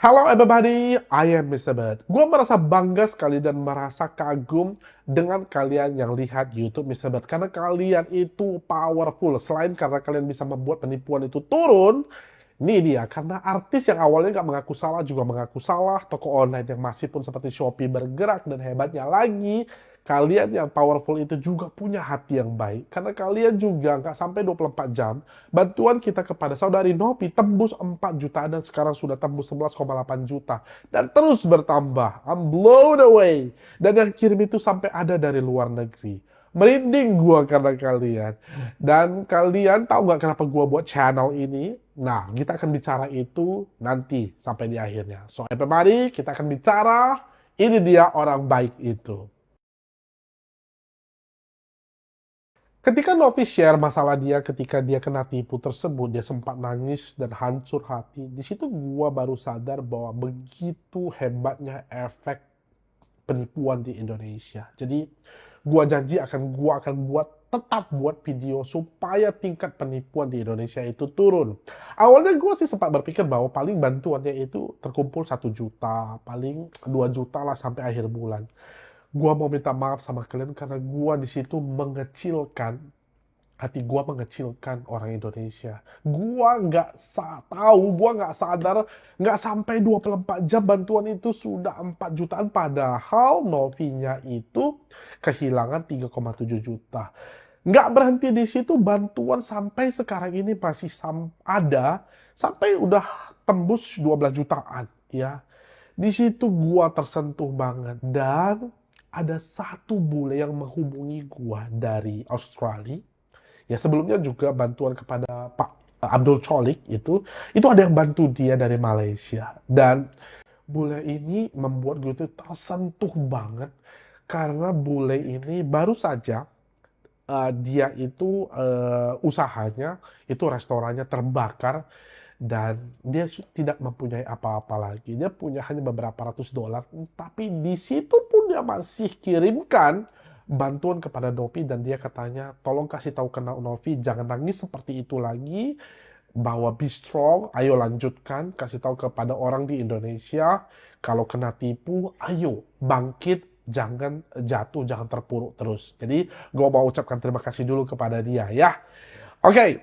Halo everybody, I am Mr. Bird. Gue merasa bangga sekali dan merasa kagum dengan kalian yang lihat YouTube Mr. Bird. Karena kalian itu powerful. Selain karena kalian bisa membuat penipuan itu turun, ini dia, karena artis yang awalnya nggak mengaku salah juga mengaku salah, toko online yang masih pun seperti Shopee bergerak, dan hebatnya lagi, kalian yang powerful itu juga punya hati yang baik. Karena kalian juga nggak sampai 24 jam, bantuan kita kepada saudari Novi tembus 4 juta dan sekarang sudah tembus 11,8 juta. Dan terus bertambah, I'm blown away. Dan yang kirim itu sampai ada dari luar negeri. Merinding gua karena kalian. Dan kalian tahu nggak kenapa gua buat channel ini? Nah, kita akan bicara itu nanti sampai di akhirnya. So, everybody, kita akan bicara. Ini dia orang baik itu. Ketika Novi share masalah dia ketika dia kena tipu tersebut, dia sempat nangis dan hancur hati. Di situ gua baru sadar bahwa begitu hebatnya efek penipuan di Indonesia. Jadi gua akan tetap buat video supaya tingkat penipuan di Indonesia itu turun. Awalnya gua sih sempat berpikir bahwa paling bantuannya itu terkumpul 1 juta, paling 2 juta lah sampai akhir bulan. Gua mau minta maaf sama kalian karena gua di situ hati gua mengecilkan orang Indonesia. Gua nggak sadar, nggak sampai 24 jam bantuan itu sudah 4 jutaan, padahal Novinya itu kehilangan 3,7 juta. Nggak berhenti di situ, bantuan sampai sekarang ini masih ada, sampai udah tembus 12 jutaan, ya. Di situ gua tersentuh banget, dan ada satu bule yang menghubungi gua dari Australia. Ya, sebelumnya juga bantuan kepada Pak Abdul Cholik itu ada yang bantu dia dari Malaysia. Dan bule ini membuat gue itu tersentuh banget karena bule ini baru saja dia itu usahanya itu restorannya terbakar, dan dia tidak mempunyai apa-apa lagi. Dia punya hanya beberapa ratus dolar, tapi di situ pun dia masih kirimkan bantuan kepada Novi, dan dia katanya, tolong kasih tahu ke Novi, jangan nangis seperti itu lagi, bahwa be strong, ayo lanjutkan, kasih tahu kepada orang di Indonesia, kalau kena tipu, ayo bangkit, jangan jatuh, jangan terpuruk terus. Jadi, gue mau ucapkan terima kasih dulu kepada dia, ya. Oke,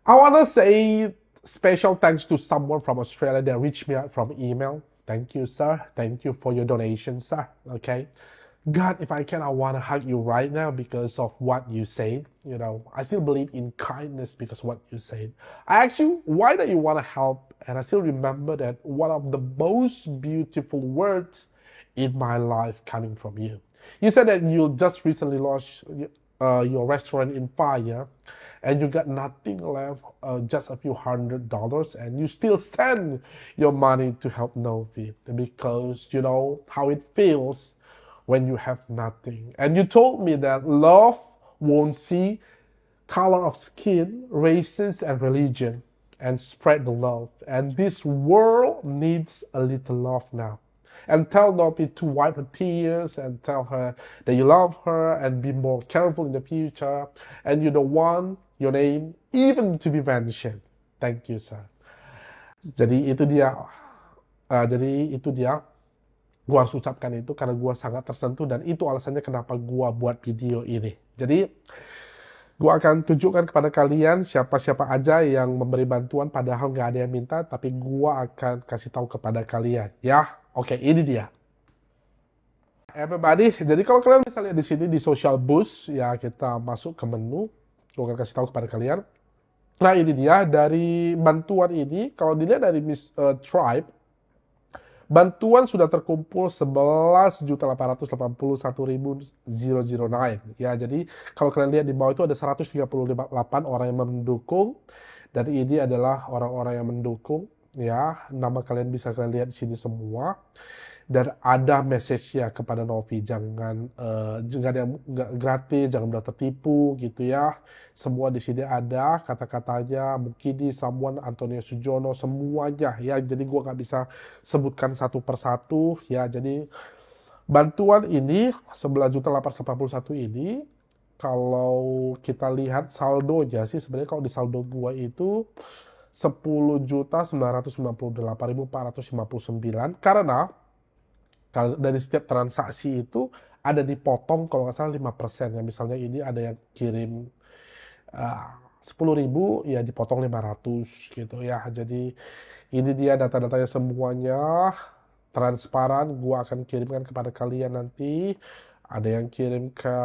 I want to say special thanks to someone from Australia that reached me out from email. Thank you, sir. Thank you for your donation, sir. Okay. God, if I can, I want to hug you right now because of what you said. You know, I still believe in kindness because of what you said. I asked you, why do you want to help? And I still remember that one of the most beautiful words in my life coming from you. You said that you just recently lost your restaurant in fire, and you got nothing left, just a few $100, and you still send your money to help Novi because you know how it feels when you have nothing. And you told me that love won't see color of skin, races, and religion, and spread the love. And this world needs a little love now. And tell Nopi to wipe her tears and tell her that you love her and be more careful in the future. And you don't want your name even to be mentioned. Thank you, sir. Jadi itu dia. Gua harus ucapkan itu karena gua sangat tersentuh, dan itu alasannya kenapa gua buat video ini. Jadi gua akan tunjukkan kepada kalian siapa-siapa aja yang memberi bantuan padahal nggak ada yang minta, tapi gua akan kasih tahu kepada kalian, ya. Oke, ini dia. Everybody, jadi kalau kalian bisa lihat di sini di Social Boost, ya kita masuk ke menu. Gua akan kasih tahu kepada kalian. Nah, ini dia dari bantuan ini. Kalau dilihat dari Tribe, bantuan sudah terkumpul 11.881.009. Ya, jadi kalau kalian lihat di bawah itu ada 138 orang yang mendukung, dan ini adalah orang-orang yang mendukung, ya. Nama kalian bisa kalian lihat di sini semua. Dan ada message ya kepada Novi, jangan gratis, jangan mudah tertipu gitu ya. Semua di sini ada kata-katanya, Mukidi, Samuan, Antonio Sujono, semuanya ya. Jadi gua nggak bisa sebutkan satu persatu ya. Jadi bantuan ini 11.881 ini, kalau kita lihat saldonya sih sebenarnya kalau di saldo gua itu 10.998.459 karena kalau dari setiap transaksi itu ada dipotong kalau nggak salah 5%. Ya misalnya ini ada yang kirim 10.000 ya dipotong 500 gitu ya. Jadi ini dia data-datanya semuanya transparan. Gua akan kirimkan kepada kalian nanti. Ada yang kirim ke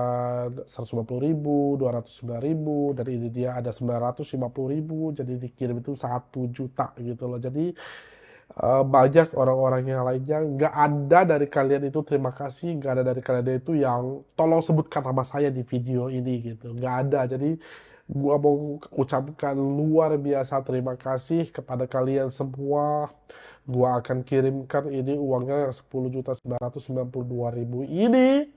150.000, 209.000, dan ini dia ada 950.000. Jadi dikirim itu 1 juta gitu loh. Jadi banyak orang-orang yang lainnya. Nggak ada dari kalian itu terima kasih, nggak ada dari kalian itu yang tolong sebutkan nama saya di video ini gitu. Nggak ada. Jadi gua mau ucapkan luar biasa terima kasih kepada kalian semua. Gua akan kirimkan ini uangnya yang 10.992.000 ini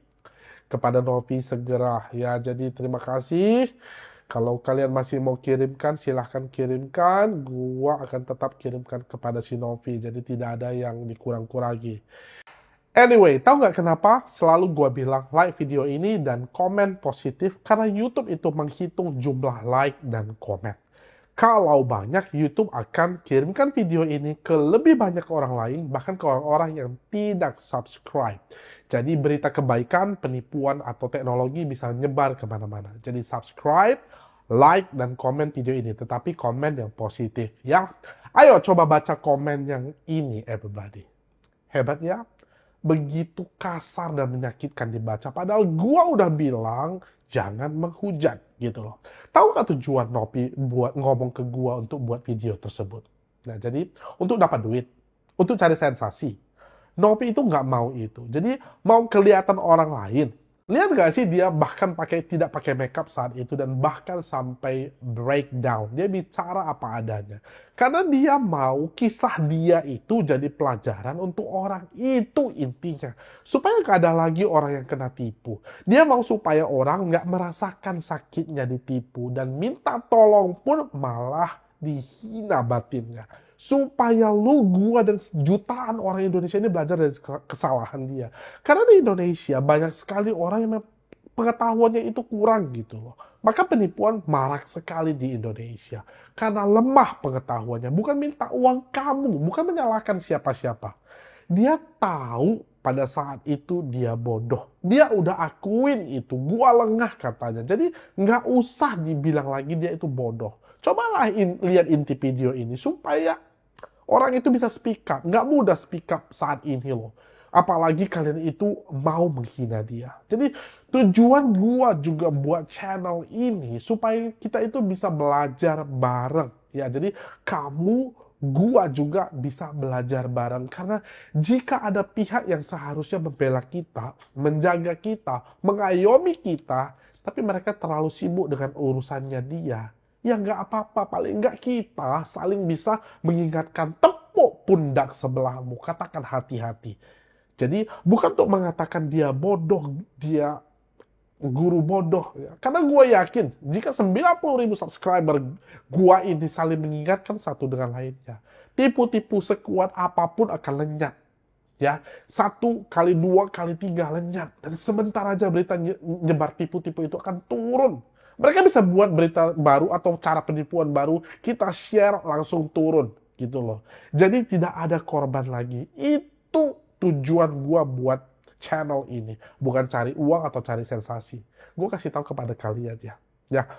kepada Novi segera ya. Jadi terima kasih. Kalau kalian masih mau kirimkan, silahkan kirimkan. Gua akan tetap kirimkan kepada si Novi. Jadi tidak ada yang dikurang-kurangi. Anyway, tahu nggak kenapa selalu gua bilang like video ini dan komen positif? Karena YouTube itu menghitung jumlah like dan komen. Kalau banyak, YouTube akan kirimkan video ini ke lebih banyak orang lain, bahkan ke orang-orang yang tidak subscribe. Jadi berita kebaikan, penipuan, atau teknologi bisa nyebar kemana-mana. Jadi subscribe, like, dan komen video ini. Tetapi komen yang positif ya. Ayo coba baca komen yang ini everybody. Hebat ya? Begitu kasar dan menyakitkan dibaca. Padahal gua udah bilang jangan menghujat gitu loh. Tahu nggak tujuan Nopi buat ngomong ke gua untuk buat video tersebut? Nah jadi untuk dapat duit, untuk cari sensasi. Nopi itu nggak mau itu. Jadi mau kelihatan orang lain. Lihat nggak sih dia bahkan tidak pakai makeup saat itu dan bahkan sampai breakdown. Dia bicara apa adanya. Karena dia mau kisah dia itu jadi pelajaran untuk orang. Itu intinya. Supaya nggak ada lagi orang yang kena tipu. Dia mau supaya orang nggak merasakan sakitnya ditipu. Dan minta tolong pun malah dihina batinnya. Supaya lu, gua, dan jutaan orang Indonesia ini belajar dari kesalahan dia. Karena di Indonesia banyak sekali orang yang pengetahuannya itu kurang gitu loh. Maka penipuan marak sekali di Indonesia. Karena lemah pengetahuannya. Bukan minta uang kamu, bukan menyalahkan siapa-siapa. Dia tahu pada saat itu dia bodoh. Dia udah akuin itu. Gua lengah katanya. Jadi nggak usah dibilang lagi dia itu bodoh. Cobalah lihat inti video ini supaya orang itu bisa speak up. Nggak mudah speak up saat ini loh. Apalagi kalian itu mau menghina dia. Jadi tujuan gua juga buat channel ini supaya kita itu bisa belajar bareng. Ya, jadi kamu, gua juga bisa belajar bareng. Karena jika ada pihak yang seharusnya membela kita, menjaga kita, mengayomi kita, tapi mereka terlalu sibuk dengan urusannya dia, ya nggak apa-apa, paling nggak kita saling bisa mengingatkan, tepuk pundak sebelahmu, katakan hati-hati. Jadi bukan untuk mengatakan dia bodoh, dia guru bodoh. Ya. Karena gue yakin, jika 90.000 subscriber gue ini saling mengingatkan satu dengan lainnya, tipu-tipu sekuat apapun akan lenyap. Ya, 1 kali 2 kali 3 lenyap. Dan sebentar aja berita nyebar tipu-tipu itu akan turun. Mereka bisa buat berita baru atau cara penipuan baru, kita share langsung turun gitu loh. Jadi tidak ada korban lagi. Itu tujuan gua buat channel ini, bukan cari uang atau cari sensasi. Gua kasih tahu kepada kalian ya. Ya.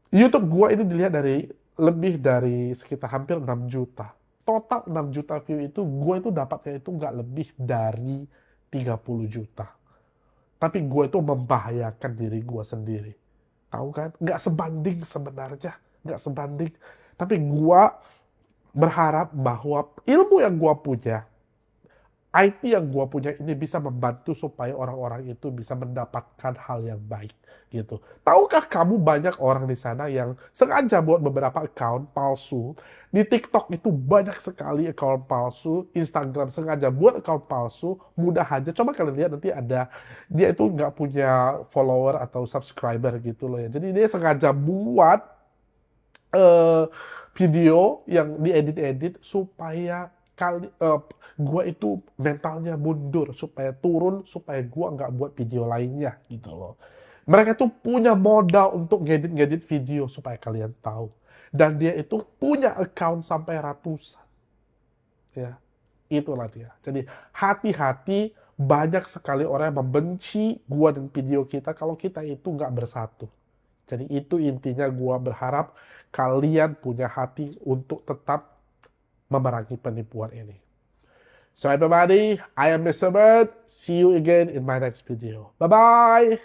YouTube gua ini dilihat dari lebih dari sekitar hampir 6 juta. Total 6 juta view itu gua itu dapatnya itu nggak lebih dari 30 juta. Tapi gue itu membahayakan diri gue sendiri. Tahu kan? Nggak sebanding sebenarnya. Nggak sebanding. Tapi gue berharap bahwa ilmu yang gue punya, IT yang gue punya ini bisa membantu supaya orang-orang itu bisa mendapatkan hal yang baik gitu. Tahukah kamu banyak orang di sana yang sengaja buat beberapa account palsu. Di TikTok itu banyak sekali account palsu, Instagram sengaja buat account palsu, mudah aja. Coba kalian lihat nanti ada, dia itu nggak punya follower atau subscriber gitu loh ya. Jadi dia sengaja buat video yang diedit-edit supaya gue itu mentalnya mundur, supaya turun, supaya gue nggak buat video lainnya gitu loh. Mereka tuh punya modal untuk ngedit-ngedit video supaya kalian tahu. dan dia itu punya account sampai ratusan. Ya, itulah dia. Jadi hati-hati, banyak sekali orang yang membenci gua dan video kita kalau kita itu nggak bersatu. Jadi itu intinya, gua berharap kalian punya hati untuk tetap memerangi penipuan ini. So everybody, I am Mr. Bird. See you again in my next video. Bye-bye!